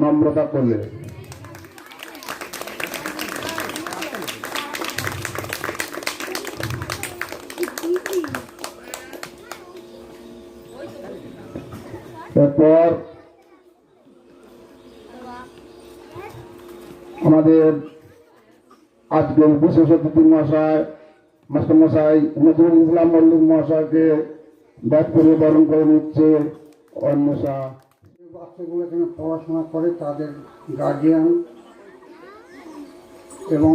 নম্রতা করলে এরপর আমাদের আজকের বিশেষ অতিথি মহাশয় মাস্টারমশাই নজরুল ইসলাম মল্লিক মহাশয়কে ব্যাগ করে বরণ করে নিচ্ছে অন্বেষা। বাচ্চাগুলো এখানে পড়াশোনা করে তাদের গার্জিয়ান এবং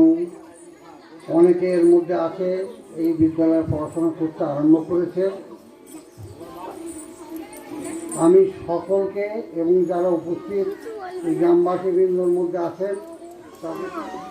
অনেকে এর মধ্যে আছে এই বিদ্যালয়ে পড়াশোনা করতে আরম্ভ করেছে। আমি সকলকে এবং যারা উপস্থিত এই গ্রামবাসীবৃন্দর মধ্যে আছেন তাদের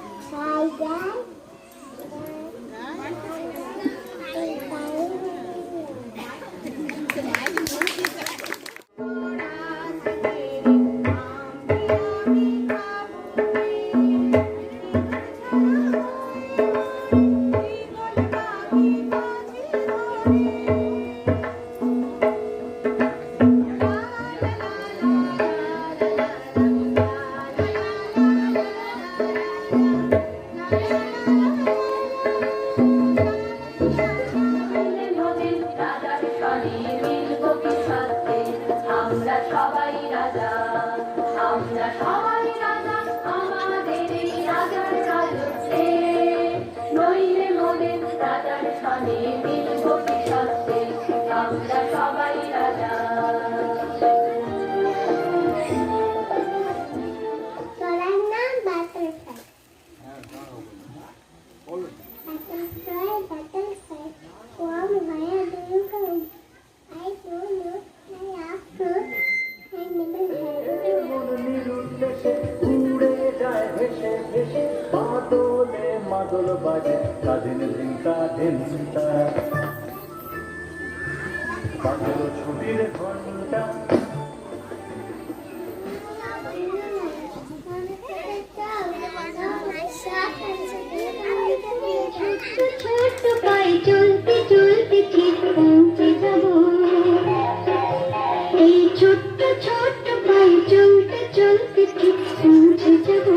মাদল বাজে স্বাধীন চিন্তা চিন্তা বাদল ছবির ঘন্টা ছোট পায়ে চলতে চলতে ঠিক পৌঁছে যাব। এই ছোট্ট ছোট্ট পায়ে চলতে চলতে ঠিক পৌঁছে যাব।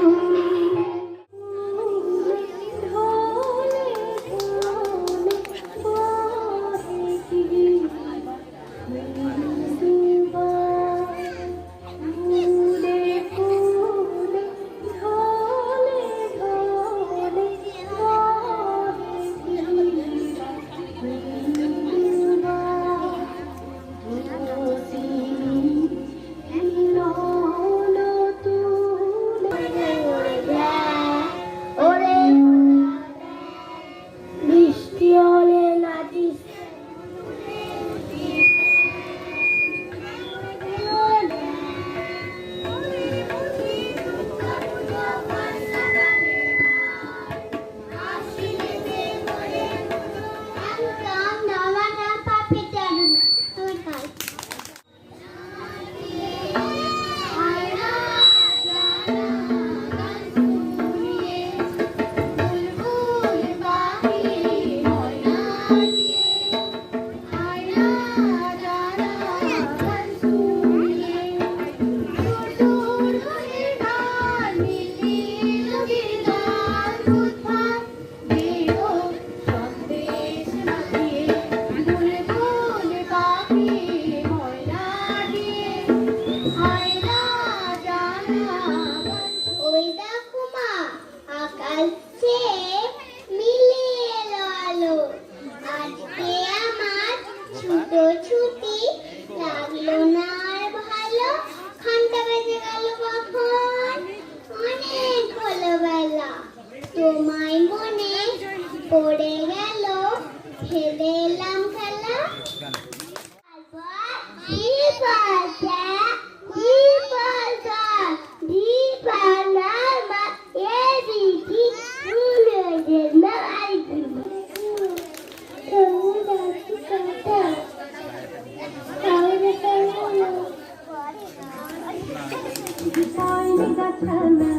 গাছানা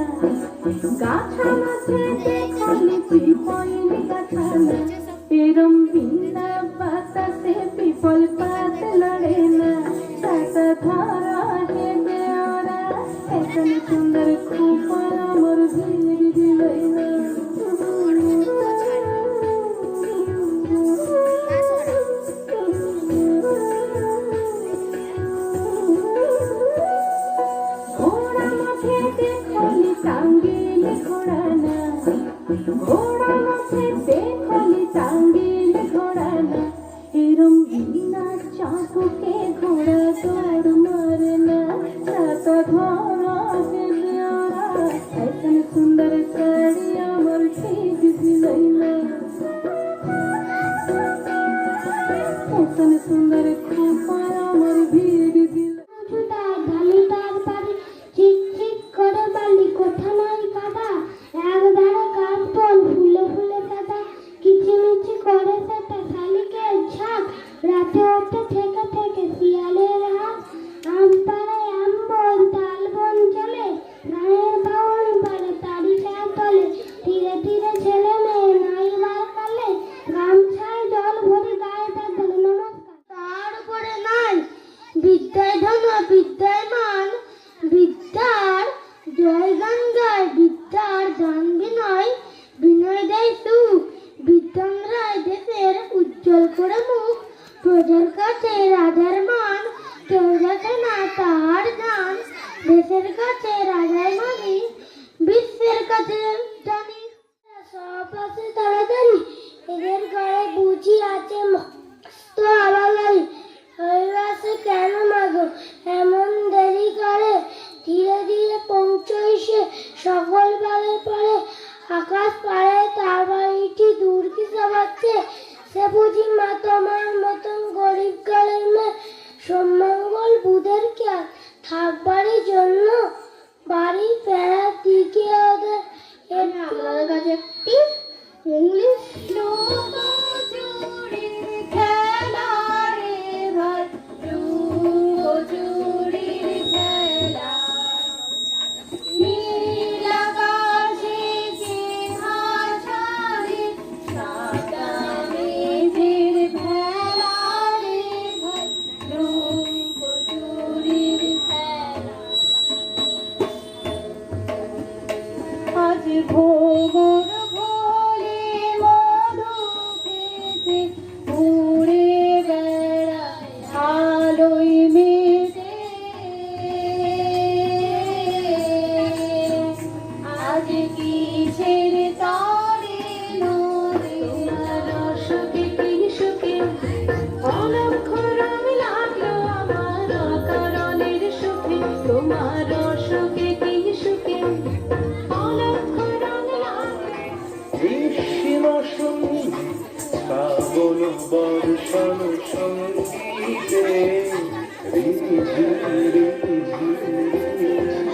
গাছা মাঝে দেখলি পিপল গাছানা এরম বিনা বাতাসে পিপল পাত লড়ে না সাতা ধরা হেবে ওরা এতন সুন্দর খুব আমার ভিড় দিলে না ঘোড়া মাঠে দেখলি টাঙ্গিলে ঘোড়ানা ঘোড়া মাঠে দেখলি টাঙ্গিলে ঘোড়ানা এরম বিনা চাকুকে ঘোড়া দৌড় মারে না ছাতা ধরা হেবে ওরা এতন সুন্দর শাড়ি আমার ঠিক দিলাই না এতন সুন্দর খুব আমার ভিড় দিল তার ঢালি তার বাড়ি চিক চিক করে বালি কোথা নাই কাদা একধারে কাঠবন ফুলে ফুলে কাদা কিচিমিচি করে সেটা শালিকের ঝাঁক রাতে ওঠে থেকে থেকে শিয়ালের হাত আম পাড়ে আম বন তাল বন চলে গানের বাউন পাড়ে তারি ছায়া তলে ধীরে ধীরে ছেলে মেয়ে নাইবার কালে গামছায় জল ভরে গায়ে তার দলে নমস্কার তার উপরে নাই বিদ্যায় ধন বিদ্যায় মান বিদ্যার জয় গান গায় বিদ্যার গান বিনয় বিনয় দেয় সুখ বিদ্যাঙ্গরায় দেশের উজ্জ্বল করে মুখ প্রজার কাছে রাজার মান কেউ দেখে না তার গান দেশের কাছে রাজার মানি বিশ্বের কাছে জানি সব আছে তাড়াতাড়ি এদের গায়ে বুঝি আছে তো আবাগারি হইবাসে কেন মাগো এমন দেরি করে ধীরে ধীরে পৌঁছই সে সকল বালের পরে আকাশ পাড়ে তার বাড়িটি দূর কি সবাচ্ছে সে বুঝি মা তোমার মতন গরিব গালের মেয়ে সম্মঙ্গল বুধের খেয়াল থাকবারই জন্য বাড়ি ফেরার দিকে ওদের আপনাদের কাছে একটি ইংলিশ আজ ভোর ভোলে মধু খেতে উড়ে বেড়ায় আলোয় মেতে আজ কিসের তরে নদী রসকে কিংসুকে অলক্ষ রং লাগলো আমার অকারণের সুখে তোমার রসকে কিংসুকে গ্রীষ্ম সঙ্গী শ্রাবণ বর্ষণ সঙ্গীতে রিঝি রিঝি রিঝি